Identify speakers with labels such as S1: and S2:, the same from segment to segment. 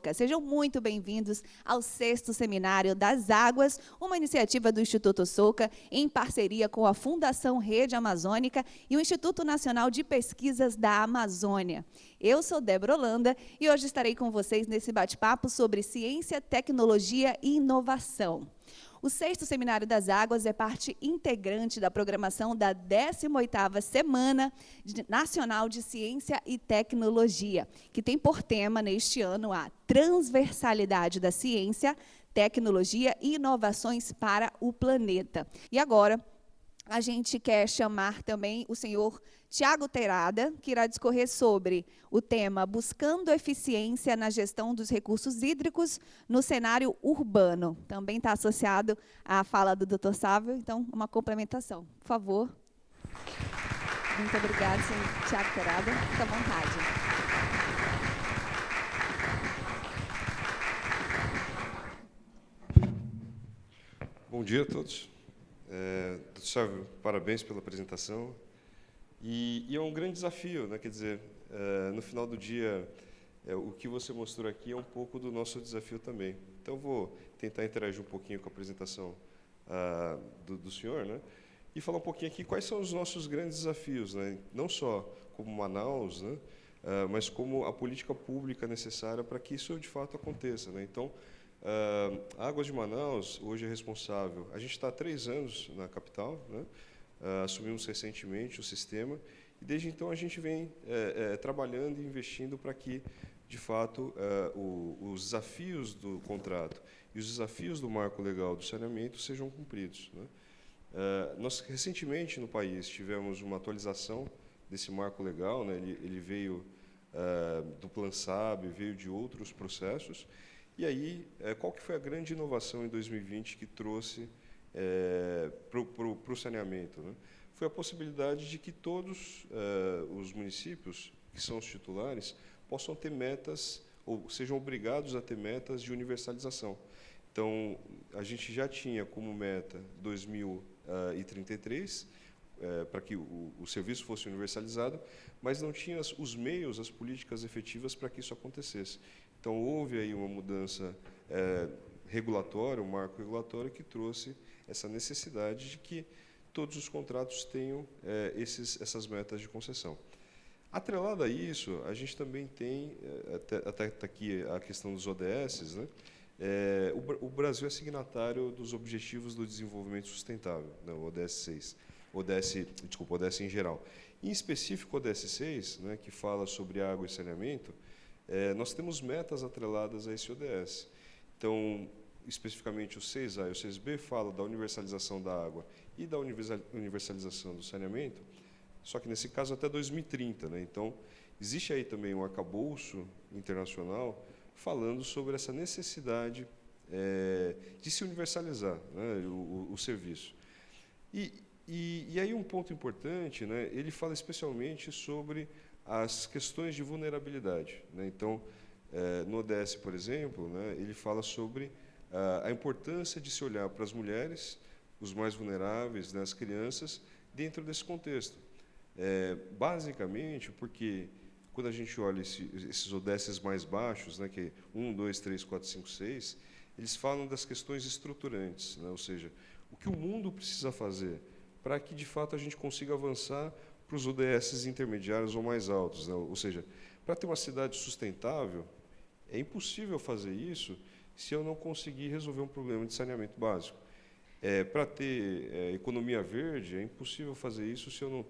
S1: Amazônica. Sejam muito bem-vindos ao 6º Seminário das Águas, uma iniciativa do Instituto Soca, em parceria com a Fundação Rede Amazônica e o Instituto Nacional de Pesquisas da Amazônia. Eu sou Débora Holanda e hoje estarei com vocês nesse bate-papo sobre ciência, tecnologia e inovação. O 6º Seminário das Águas é parte integrante da programação da 18ª Semana Nacional de Ciência e Tecnologia, que tem por tema, neste ano, a transversalidade da ciência, tecnologia e inovações para o planeta. E agora, a gente quer chamar também o senhor Tiago Terada, que irá discorrer sobre o tema Buscando Eficiência na Gestão dos Recursos Hídricos no Cenário Urbano. Também está associado à fala do Dr. Sávio, então, uma complementação. Por favor. Muito obrigada, senhor Tiago Terada. Fique à vontade.
S2: Bom dia a todos. Dr. Sávio, parabéns pela apresentação. E é um grande desafio, né? Quer dizer, no final do dia, o que você mostrou aqui é um pouco do nosso desafio também. Então, vou tentar interagir um pouquinho com a apresentação do senhor, né? E falar um pouquinho aqui quais são os nossos grandes desafios, né? Não só como Manaus, né? Mas como a política pública necessária para que isso, de fato, aconteça, né? Então, a Águas de Manaus hoje é responsável. A gente está há 3 anos na capital, né? Assumimos recentemente o sistema e desde então a gente vem trabalhando e investindo para que, de fato, os desafios do contrato e os desafios do marco legal do saneamento sejam cumpridos, né? Nós recentemente no país tivemos uma atualização desse marco legal, né? Ele veio do Plan SAB, veio de outros processos. E aí, qual que foi a grande inovação em 2020 que trouxe para o saneamento, né? Foi a possibilidade de que todos os municípios, que são os titulares, possam ter metas, ou sejam obrigados a ter metas de universalização. Então, a gente já tinha como meta 2033, para que o serviço fosse universalizado, mas não tinha os meios, as políticas efetivas para que isso acontecesse. Então, houve aí uma mudança regulatória, um marco regulatório que trouxe essa necessidade de que todos os contratos tenham essas metas de concessão. Atrelado a isso, a gente também tem, até aqui a questão dos ODS, né? O Brasil é signatário dos Objetivos do Desenvolvimento Sustentável, né? O ODS 6, ODS em geral. Em específico, o ODS 6, né, que fala sobre água e saneamento, nós temos metas atreladas a esse ODS. Então, especificamente o 6A e o 6B falam da universalização da água e da universalização do saneamento, só que nesse caso até 2030, né? Então, existe aí também um arcabouço internacional falando sobre essa necessidade de se universalizar, né, o serviço. E aí um ponto importante, né, ele fala especialmente sobre as questões de vulnerabilidade, né? Então, no ODS, por exemplo, né, ele fala sobre a importância de se olhar para as mulheres, os mais vulneráveis, né, as crianças, dentro desse contexto. Basicamente, porque quando a gente olha esses ODS mais baixos, né, que é 1, 2, 3, 4, 5, 6, eles falam das questões estruturantes, né, ou seja, o que o mundo precisa fazer para que, de fato, a gente consiga avançar para os ODS intermediários ou mais altos, né? Ou seja, para ter uma cidade sustentável, é impossível fazer isso se eu não conseguir resolver um problema de saneamento básico. Para ter economia verde, é impossível fazer isso se eu não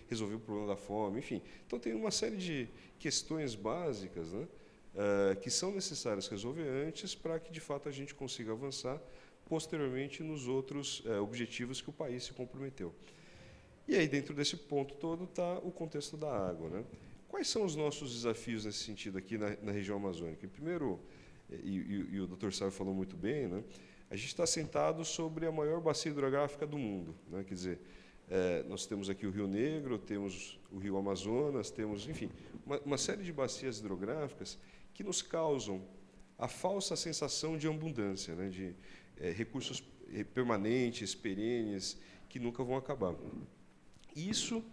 S2: resolver o problema da fome, enfim. Então, tem uma série de questões básicas, né, que são necessárias resolver antes para que, de fato, a gente consiga avançar posteriormente nos outros objetivos que o país se comprometeu. E aí, dentro desse ponto todo, está o contexto da água, né? Quais são os nossos desafios nesse sentido aqui na região amazônica? Primeiro, e o Dr. Sávio falou muito bem, né? A gente está sentado sobre a maior bacia hidrográfica do mundo, né? Quer dizer, nós temos aqui o Rio Negro, temos o Rio Amazonas, temos, enfim, uma série de bacias hidrográficas que nos causam a falsa sensação de abundância, né? De recursos permanentes, perenes, que nunca vão acabar. Isso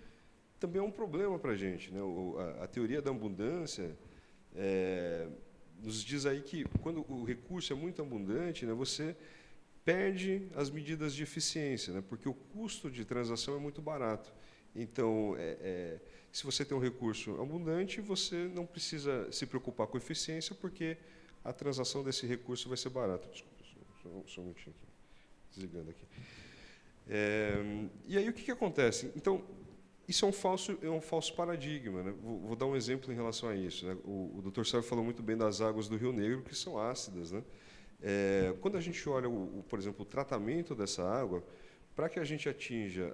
S2: também é um problema para a gente, né? A teoria da abundância nos diz aí que, quando o recurso é muito abundante, né, você perde as medidas de eficiência, né, porque o custo de transação é muito barato. Então, se você tem um recurso abundante, você não precisa se preocupar com eficiência, porque a transação desse recurso vai ser barata. Desculpa, só um minutinho aqui, desligando aqui. E aí, o que acontece? Então, isso é um falso paradigma, né? Vou dar um exemplo em relação a isso, né? O Dr. Sérgio falou muito bem das águas do Rio Negro, que são ácidas, né? Quando a gente olha, por exemplo, o tratamento dessa água, para que a gente atinja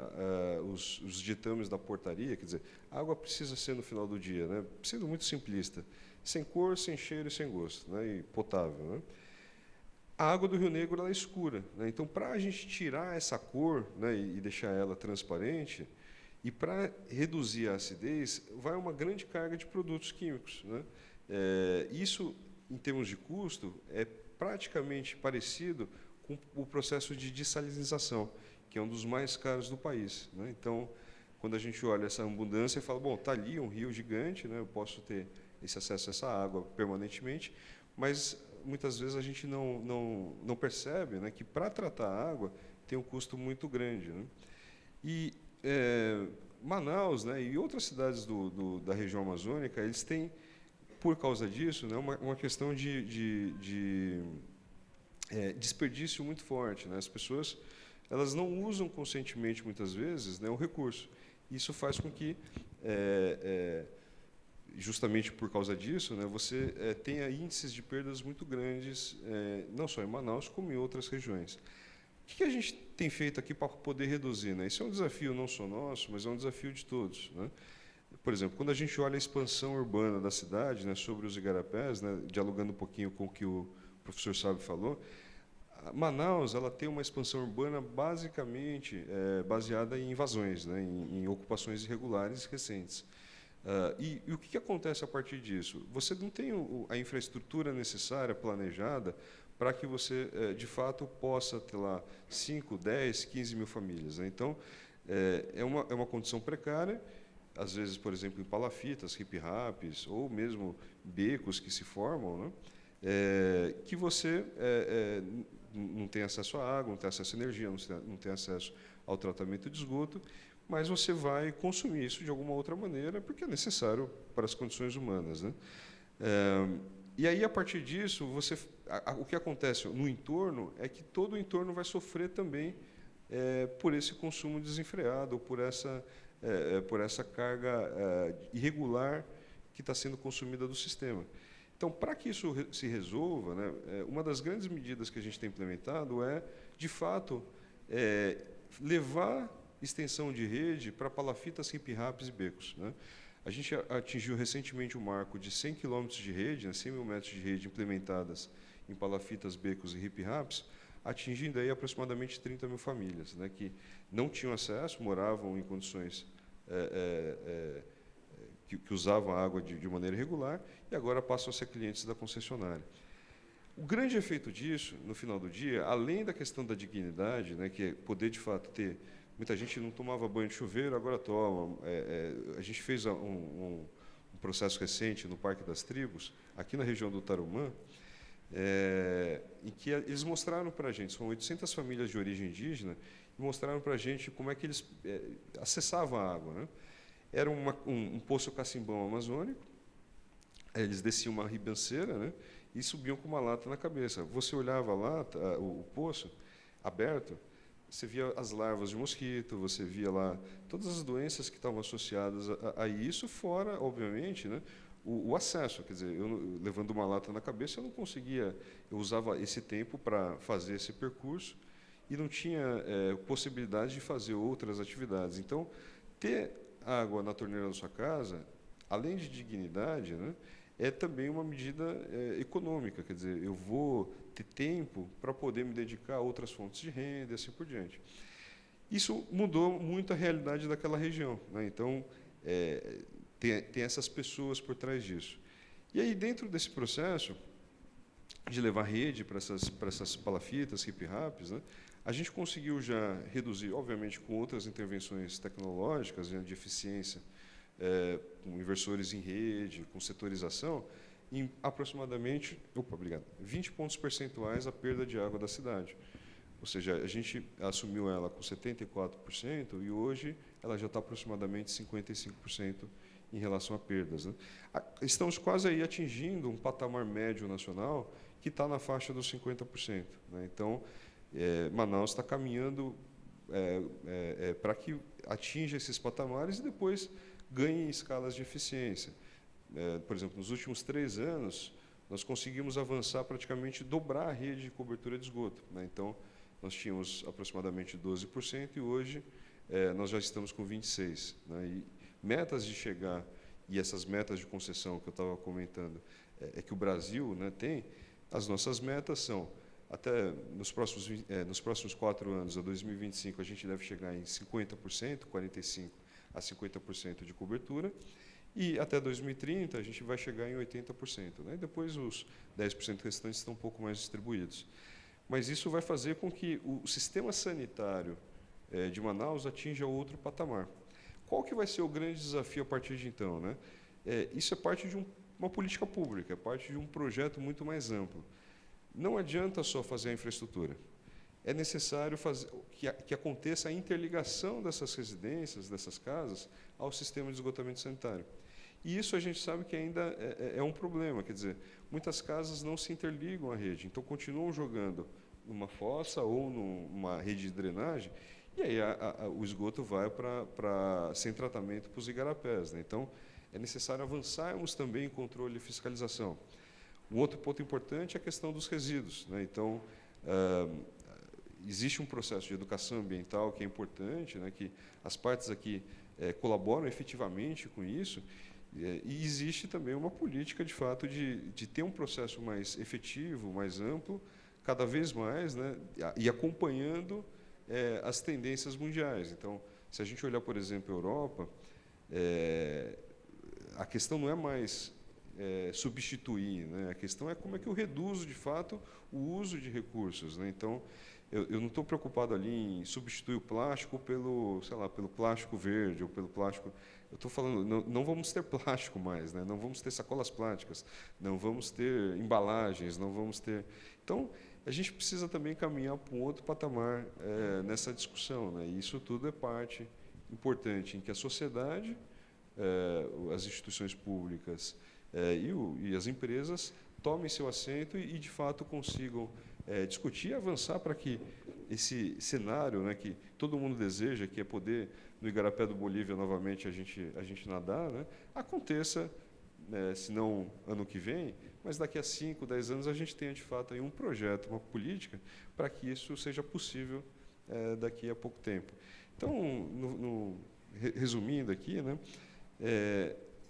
S2: os ditames da portaria, quer dizer, a água precisa ser, no final do dia, né? Sendo muito simplista, sem cor, sem cheiro e sem gosto, né? E potável, né? A água do Rio Negro ela é escura, né? Então, para a gente tirar essa cor, né, e deixar ela transparente, e para reduzir a acidez, vai uma grande carga de produtos químicos, né? Isso, em termos de custo, é praticamente parecido com o processo de dessalinização, que é um dos mais caros do país, né? Então, quando a gente olha essa abundância, fala, bom, está ali um rio gigante, né? Eu posso ter esse acesso a essa água permanentemente, mas muitas vezes a gente não percebe, né, que para tratar a água tem um custo muito grande, né? E Manaus, né, e outras cidades da região amazônica, eles têm, por causa disso, né, uma questão de desperdício muito forte, né? As pessoas elas não usam conscientemente, muitas vezes, né, o recurso. Isso faz com que, justamente por causa disso, né, você tenha índices de perdas muito grandes, não só em Manaus, como em outras regiões. O que a gente tem feito aqui para poder reduzir, né? Isso é um desafio não só nosso, mas é um desafio de todos, né? Por exemplo, quando a gente olha a expansão urbana da cidade, né, sobre os igarapés, né, dialogando um pouquinho com o que o professor Sábio falou, Manaus ela tem uma expansão urbana basicamente baseada em invasões, né, em ocupações irregulares recentes. E o que acontece a partir disso? Você não tem a infraestrutura necessária, planejada, para que você, de fato, possa ter lá 5, 10, 15 mil famílias, né? Então, é uma condição precária, às vezes, por exemplo, em palafitas, hip-raps, ou mesmo becos que se formam, né? Que você não tem acesso à água, não tem acesso à energia, não tem acesso ao tratamento de esgoto, mas você vai consumir isso de alguma outra maneira, porque é necessário para as condições humanas, né? E aí, a partir disso, o que acontece no entorno é que todo o entorno vai sofrer também por esse consumo desenfreado, ou por essa carga irregular que está sendo consumida do sistema. Então, para que isso se resolva, né, uma das grandes medidas que a gente tem implementado é, de fato, levar extensão de rede para palafitas, hip-raps e becos, né? A gente atingiu recentemente o marco de 100 quilômetros de rede, né, 100 mil metros de rede implementadas em palafitas, becos e hip-raps, atingindo aí aproximadamente 30 mil famílias, né, que não tinham acesso, moravam em condições que usavam a água de maneira irregular e agora passam a ser clientes da concessionária. O grande efeito disso, no final do dia, além da questão da dignidade, né, que é poder, de fato, ter... Muita gente não tomava banho de chuveiro, agora toma. A gente fez um processo recente no Parque das Tribos, aqui na região do Tarumã, em que eles mostraram para a gente, são 800 famílias de origem indígena, e mostraram para a gente como é que eles acessavam a água, né? Era um poço cacimbão amazônico, eles desciam uma ribanceira, né, e subiam com uma lata na cabeça. Você olhava a lata, o poço aberto, você via as larvas de mosquito, você via lá todas as doenças que estavam associadas a isso, fora, obviamente, né, o acesso. Quer dizer, eu levando uma lata na cabeça, eu não conseguia, eu usava esse tempo para fazer esse percurso e não tinha possibilidade de fazer outras atividades. Então, ter água na torneira da sua casa, além de dignidade, né, é também uma medida econômica, quer dizer, eu vou ter tempo para poder me dedicar a outras fontes de renda e assim por diante. Isso mudou muito a realidade daquela região, né? Então, tem essas pessoas por trás disso. E aí, dentro desse processo de levar rede para essas palafitas, hip-raps, né, a gente conseguiu já reduzir, obviamente, com outras intervenções tecnológicas, né, de eficiência, com inversores em rede, com setorização, em aproximadamente 20 pontos percentuais a perda de água da cidade. Ou seja, a gente assumiu ela com 74% e hoje ela já está aproximadamente 55% em relação a perdas, né? Estamos quase aí atingindo um patamar médio nacional que está na faixa dos 50%, né? Então, Manaus está caminhando para que atinja esses patamares e depois ganhe escalas de eficiência. Por exemplo, nos últimos 3 anos, nós conseguimos avançar praticamente dobrar a rede de cobertura de esgoto, né? Então, nós tínhamos aproximadamente 12% e hoje nós já estamos com 26%, né? E metas de chegar, e essas metas de concessão que eu estava comentando, que o Brasil, né, tem, as nossas metas são, até nos próximos 4 anos, a 2025, a gente deve chegar em 50%, 45% a 50% de cobertura, e até 2030 a gente vai chegar em 80%, né? E depois os 10% restantes estão um pouco mais distribuídos. Mas isso vai fazer com que o sistema sanitário de Manaus atinja outro patamar. Qual que vai ser o grande desafio a partir de então, né? Isso é parte de uma política pública, é parte de um projeto muito mais amplo. Não adianta só fazer a infraestrutura. É necessário que aconteça a interligação dessas residências, dessas casas, ao sistema de esgotamento sanitário. E isso a gente sabe que ainda é um problema, quer dizer, muitas casas não se interligam à rede, então continuam jogando numa fossa ou numa rede de drenagem, e aí o esgoto vai sem tratamento para os igarapés, né? Então, é necessário avançarmos também em controle e fiscalização. Um outro ponto importante é a questão dos resíduos, né? Então, existe um processo de educação ambiental que é importante, né, que as partes aqui colaboram efetivamente com isso, e existe também uma política, de fato, de ter um processo mais efetivo, mais amplo, cada vez mais, né, e acompanhando as tendências mundiais. Então, se a gente olhar, por exemplo, a Europa, a questão não é mais substituir, né? A questão é como é que eu reduzo, de fato, o uso de recursos, né? Então, eu não estou preocupado ali em substituir o plástico pelo, sei lá, pelo plástico verde ou pelo plástico. Eu estou falando, não vamos ter plástico mais, né? Não vamos ter sacolas plásticas, não vamos ter embalagens, não vamos ter. Então, a gente precisa também caminhar para um outro patamar nessa discussão, né? E isso tudo é parte importante em que a sociedade, as instituições públicas e as empresas tomem seu assento e de fato consigam discutir e avançar para que esse cenário, né, que todo mundo deseja, que é poder no Igarapé do Bolívia novamente a gente nadar, né, aconteça, se não ano que vem, mas daqui a 5, 10 anos a gente tenha de fato aí um projeto, uma política para que isso seja possível daqui a pouco tempo. Então, resumindo aqui, né,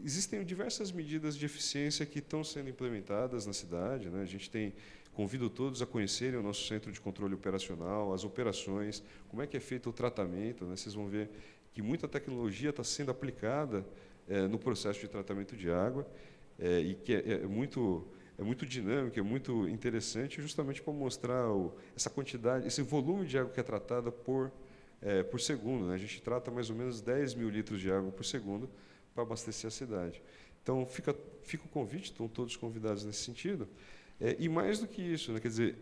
S2: existem diversas medidas de eficiência que estão sendo implementadas na cidade, né? A gente convido todos a conhecerem o nosso centro de controle operacional, as operações, como é que é feito o tratamento, né? Vocês vão ver que muita tecnologia está sendo aplicada no processo de tratamento de água e que é muito dinâmico, é muito interessante, justamente para mostrar essa quantidade, esse volume de água que é tratada por segundo, né? A gente trata mais ou menos 10 mil litros de água por segundo para abastecer a cidade. Então, fica o convite, estão todos convidados nesse sentido. E mais do que isso, né, quer dizer,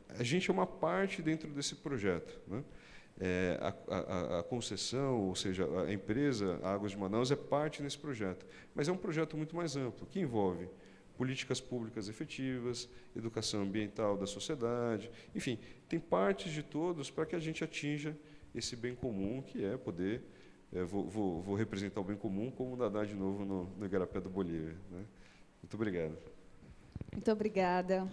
S2: a gente é uma parte dentro desse projeto, né? A concessão, ou seja, a empresa Águas de Manaus é parte nesse projeto, mas é um projeto muito mais amplo, que envolve políticas públicas efetivas, educação ambiental da sociedade, enfim, tem partes de todos para que a gente atinja esse bem comum, que é poder... Vou representar o bem comum como nadar de novo no Igarapé do Bolívia, né? Muito obrigado.
S1: Muito obrigada,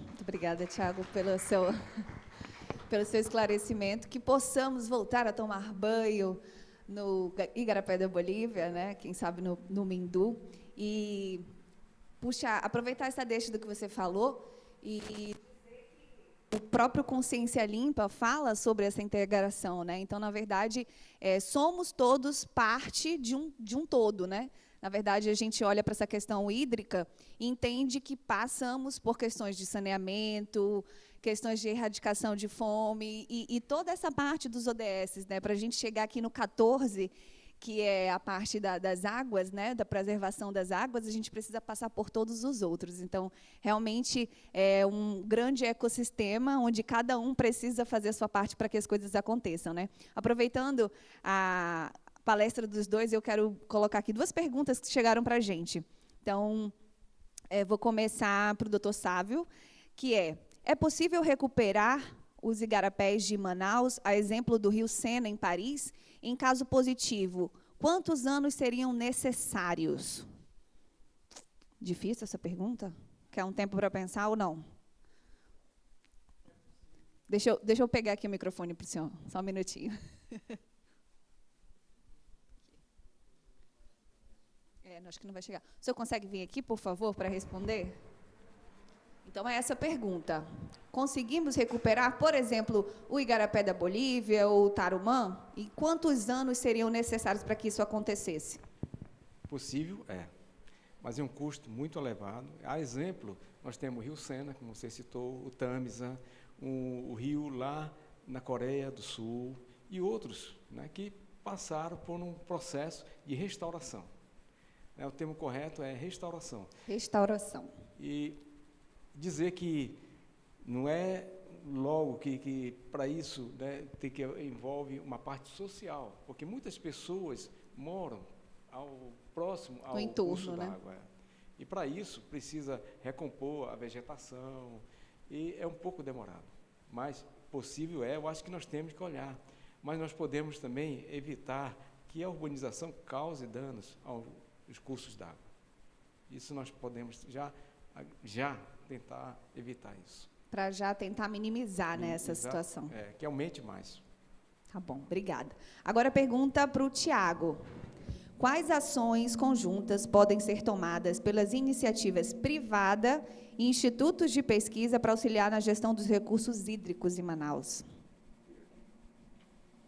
S1: Tiago, pelo seu esclarecimento, que possamos voltar a tomar banho no Igarapé da Bolívia, né? Quem sabe no Mindu, e aproveitar essa deixa do que você falou, e o próprio Consciência Limpa fala sobre essa integração, né? Então, na verdade, somos todos parte de um todo, né? Na verdade, a gente olha para essa questão hídrica e entende que passamos por questões de saneamento, questões de erradicação de fome e toda essa parte dos ODS, né? Para a gente chegar aqui no 14, que é a parte das águas, né, da preservação das águas, a gente precisa passar por todos os outros. Então, realmente, é um grande ecossistema onde cada um precisa fazer a sua parte para que as coisas aconteçam, né? Aproveitando a palestra dos dois, eu quero colocar aqui 2 perguntas que chegaram para a gente. Então, vou começar para o doutor Sávio, que é possível recuperar os igarapés de Manaus, a exemplo do Rio Sena, em Paris? Em caso positivo, quantos anos seriam necessários? Difícil essa pergunta? Quer um tempo para pensar ou não? Deixa eu pegar aqui o microfone para o senhor, só um minutinho. Acho que não vai chegar. O senhor consegue vir aqui, por favor, para responder? Então, é essa pergunta. Conseguimos recuperar, por exemplo, o igarapé da Bolívia ou o Tarumã? E quantos anos seriam necessários para que isso acontecesse?
S3: Possível, mas é um custo muito elevado. A exemplo, nós temos o Rio Sena, como você citou, o Tamisa, o rio lá na Coreia do Sul e outros, né, que passaram por um processo de restauração. O termo correto é restauração.
S1: Restauração.
S3: E dizer que não é logo que para isso, né, que envolve uma parte social, porque muitas pessoas moram próximo ao curso d'água. E para isso precisa recompor a vegetação e é um pouco demorado. Mas possível eu acho que nós temos que olhar. Mas nós podemos também evitar que a urbanização cause danos aos cursos d'água. Isso nós podemos já tentar evitar isso.
S1: Para já tentar minimizar, né, essa situação.
S3: Que aumente mais.
S1: Tá bom, obrigada. Agora pergunta para o Tiago. Quais ações conjuntas podem ser tomadas pelas iniciativas privadas e institutos de pesquisa para auxiliar na gestão dos recursos hídricos em Manaus?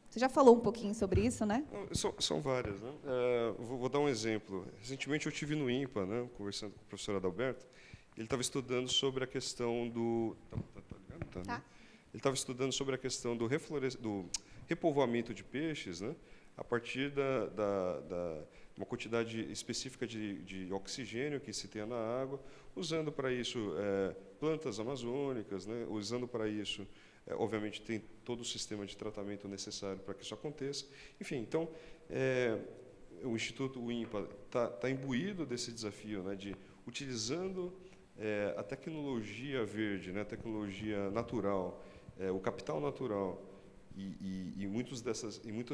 S1: Você já falou um pouquinho sobre isso, né?
S2: São várias, né? Vou dar um exemplo. Recentemente eu estive no INPA, né, conversando com o professor Adalberto. Ele estava estudando sobre a questão do... Tá. Ele estava estudando sobre a questão do repovoamento de peixes, né, a partir uma quantidade específica de oxigênio que se tem na água, usando para isso plantas amazônicas, né, usando para isso, obviamente, tem todo o sistema de tratamento necessário para que isso aconteça. Enfim, então, o Instituto, o INPA, está imbuído desse desafio, né, de utilizando a tecnologia verde, né, a tecnologia natural, o capital natural, e muitas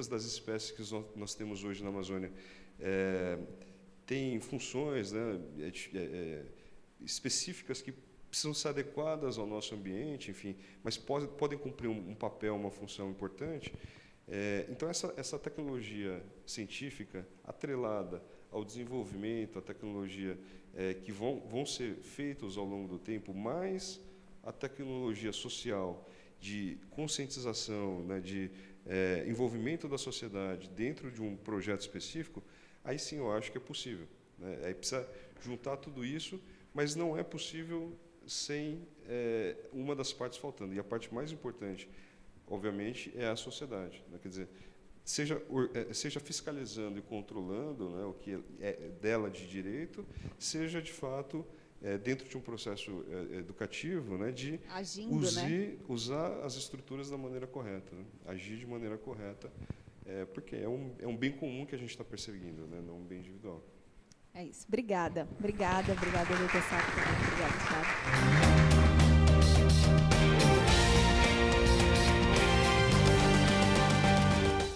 S2: das espécies que nós temos hoje na Amazônia têm funções, né, específicas que precisam ser adequadas ao nosso ambiente, enfim, mas podem cumprir um papel, uma função importante. Então, essa tecnologia científica atrelada ao desenvolvimento, à tecnologia que vão ser feitos ao longo do tempo, mais a tecnologia social de conscientização, né, de envolvimento da sociedade dentro de um projeto específico, aí sim eu acho que é possível, né? Aí precisa juntar tudo isso, mas não é possível sem uma das partes faltando. E a parte mais importante, obviamente, é a sociedade, né? Quer dizer, seja fiscalizando e controlando, né, o que é dela de direito, seja, de fato, dentro de um processo educativo, né, de usar as estruturas da maneira correta, né, agir de maneira correta, porque é um bem comum que a gente está perseguindo, né, não um bem individual.
S1: É isso. Obrigada, doutor Sávio. Obrigada, Thiago.